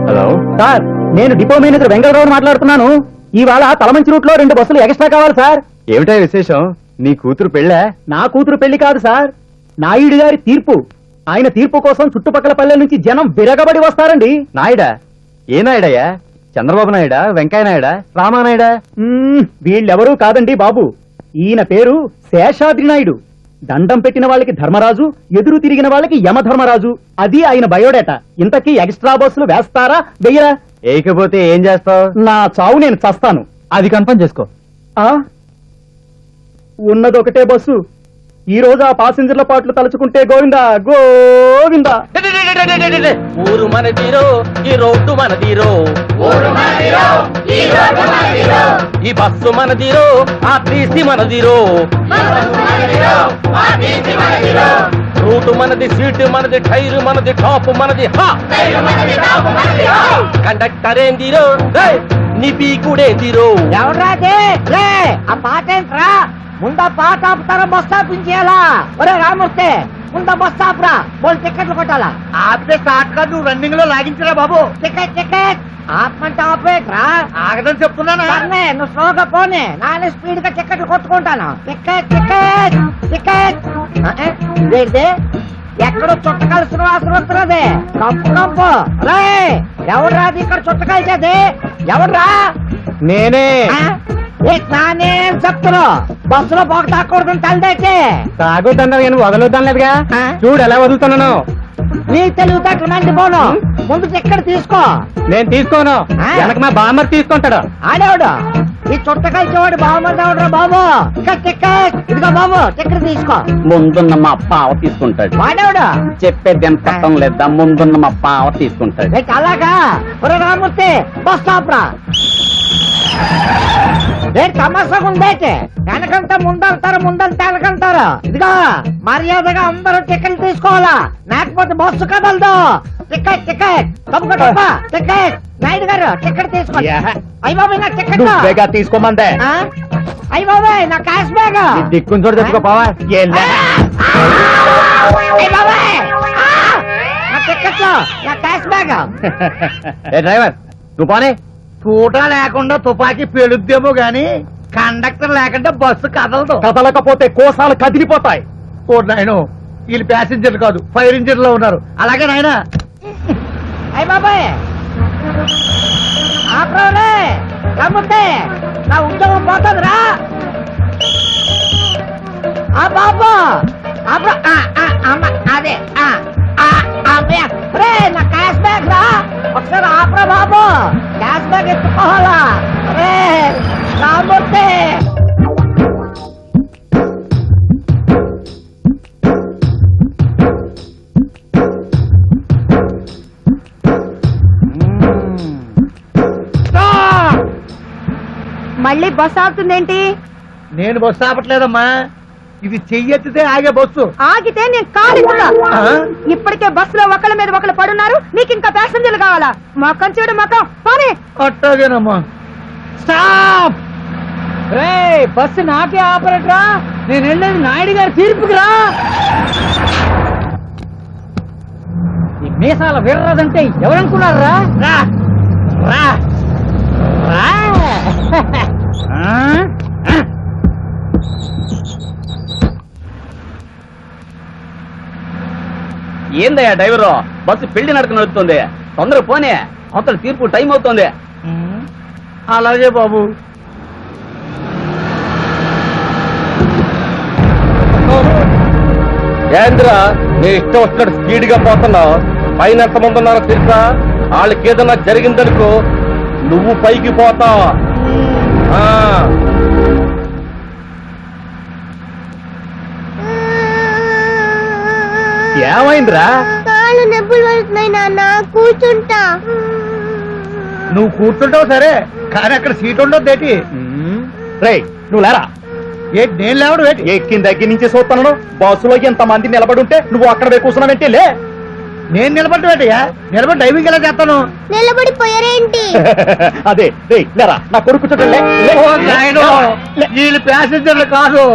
Hello sir, నేను depot manager Venkatarao మాట్లాడుతున్నాను. ఇవాళ తలమంచి రూట్ లో 2 బస్సులు ఎక్స్ట్రా కావాలి సార్. ఏమిటా విశేషం? నీ కూతురు పెళ్ళా? నా కూతురు పెళ్లి కాదు సార్, నాయుడు గారి తీర్పు. ఆయన తీర్పు కోసం చుట్టుపక్కల పల్లెల నుంచి జనం విరగబడి వస్తారండి. నాయుడా? ఏ నాయుడయ్యా? చంద్రబాబు నాయుడా, వెంకయ్య నాయుడా, రామానాయుడా? వీళ్ళెవరూ కాదండి బాబు. ఈయన పేరు శేషాద్రి నాయుడు. దండం పెట్టిన వాళ్ళకి ధర్మరాజు, ఎదురు తిరిగిన వాళ్ళకి యమధర్మరాజు. అది ఆయన బయోడేటా. ఇంతకీ ఎక్స్ట్రా బస్సులు వేస్తారా వెయ్యరా? ఏకపోతే ఏం చేస్తావు? నా చావు నేను చస్తాను. అది కన్ఫర్మ్ చేసుకో. ఉన్నదొకటే బస్సు. ఈ రోజు ఆ పాసింజర్ల పాటలు తలుచుకుంటే గోవిందా గోవిందా. ఊరు మనదిరో, ఈ రోడ్డు మనదిరో, ఈ బస్సు మనదిరో, ఆ టీసీ మనదిరో, రూటు మనది, సీటు మనది, టైరు మనది, టాప్ మనది, కండక్టర్ ఏందిరో, నీ పీకుడేందిరో. ఎవరాదే ఆ పాట ఏంట్రా? ముందా పాట ఆపుతారా? బస్ స్టాప్ చేయాలా? ఒరే రామూర్తి, ముందా బస్ స్టాప్ రా. బోల్ టికెట్లు కొట్టాలా? ఆపితే స్టార్ట్ కాదు, నువ్వు రన్నింగ్ లో లాగించరా బాబు. Ticket ticket ఆపమంటే ఆపేట్రా? ఆగదని చెప్తున్నాను. నువ్వు స్లోగా పోనే, నానే స్పీడ్ గా టికెట్లు కొట్టుకుంటాను. టికెట్ టికెట్ టికెట్ ఇదేంటి? ఎక్కడో చుట్టకాలు శ్రీనివాసం వస్తున్నది. కంపు కంపు. రే ఎవడ్రాది ఇక్కడ చుట్టకాల్చేది? ఎవడ్రా? నేనే. నానే చెప్తున్నా, బస్సులో పొగ తాకూడదని తలదేకి. తాగుతాను నేను వదలొద్దాం లేదుగా. చూడు ఎలా వదులుతున్నాను. నీ తెలివితేటలు మండిపోను. ముందు టికెట్ తీసుకో. నేను తీసుకోను, వెనక మా బామ్మర్ తీసుకుంటాడు. ఆడేవాడు ఈ చుట్టకాల్చేవాడు బామ్మర్ దేవుడు బాబు. టికెట్ ఇదిగో బాబు, టికెట్ తీసుకో. ముందున్న మా పావ తీసుకుంటాడు. వాడేవాడు చెప్పేది ఎంత కష్టం లేదా? ముందున్న మా పావ తీసుకుంటాడు. అలాగా? ఒరే రామూర్తి, బస్ స్టాప్ రా. తమాషాగా ఉందేటి? వెనకంతా ముందంటారు, ముందంతా వెనకంటారు. ఇదిగో మర్యాదగా అందరూ టికెట్ తీసుకోవాలా, లేకపోతే బస్సు కదలదు. టికెట్ టికెట్ తప్పకుండా టికెట్. నాయుడు గారు టికెట్ తీసుకోండి. అయ్య బాబాయ్ నా టికెట్ తీసుకోమందే. అయ్య బాబాయ్ నా క్యాష్ బ్యాగ్. దిక్కుని చూడ తెచ్చుకోపోవా. అయ్య బాబాయ్ నా టికెట్, నా క్యాష్ బ్యాగ్. డ్రైవర్ నువ్వు పోనీ. తూట లేకుండా తుపాకీ పేలుద్దేమో గాని కండక్టర్ లేకుండా బస్సు కదలదు. కదలకపోతే కోసాలు కదిలిపోతాయి. ఓ నాయన, వీళ్ళు ప్యాసింజర్లు కాదు, ఫైర్ ఇంజిన్ లో ఉన్నారు. అలాగే నాయన. అయ్య బాబాయ్ ఆపరే రమ్ముతే, నా ఉద్యోగం పోతుందిరా. ఆ బాబు అదే రే నా క్యాష్ బ్యాగ్ రా. ఒకసారి ఆపరా బాబు, క్యాష్ బ్యాగ్ ఎత్తుకోవాలా. రే రామూర్తి. మళ్ళీ బస్ ఆగుతుందేంటి? నేను బస్సు ఆపట్లేదమ్మా, ఇది చెయ్యెత్తితే ఆగే బస్సు. ఆగితే నేను కాలిస్తా. ఇప్పటికే బస్సులో ఒకళ్ళ మీద ఒకళ్ళు పడున్నారు, నీకు ఇంకా ప్యాసింజర్లు కావాలా? మొక్కం చూడు మొక్కం పోనీ. అట్టాగేనమ్మా. స్టాప్. రే బస్సు నాకే ఆపరేటరా, నేను వెళ్ళేది నాయుడు గారి తీర్పుకి రా. ఈ మీసాల విర్రదంటే ఎవరనుకున్నారా? రా రా రా. ఏందయ్యా డ్రైవరు, బస్సు పెళ్లి నడక నడుస్తుంది. తొందరగా పోనీ, అవతల తీర్పు టైం అవుతుంది. అలాగే బాబు. ఏంద్రా నీ ఇష్టం వచ్చినట్టు స్పీడ్ గా పోతున్నావు? పైన ఎంతమంది ఉన్నారో తెలుసా? వాళ్ళకి ఏదన్నా జరిగిందనుకో నువ్వు పైకి పోతావు. ఏమైందిరా? కాళ్ళు నొప్పులు వస్తున్నాయి నాన్న, కూర్చుంటా. నువ్వు కూర్చుంటావు సరే, కానీ అక్కడ సీట్ ఉండదు ఏంటి? రే నువ్వు లేరా. ఏంటి నేను లేవడం ఏంటి? ఎక్కిన దగ్గర నుంచి చూస్తున్నాను, బస్సులో ఎంత మంది నిలబడి ఉంటే నువ్వు అక్కడ కూర్చున్నావంటే లే. నేను నిలబడ్డా? నిలబడి డ్రైవింగ్ ఎలా చేస్తాను? నిలబడిపోయారేంటి? అదే రే లేరా, నా కొడుకు కూర్చోటం లే. వీళ్ళు ప్యాసింజర్లు కాదు.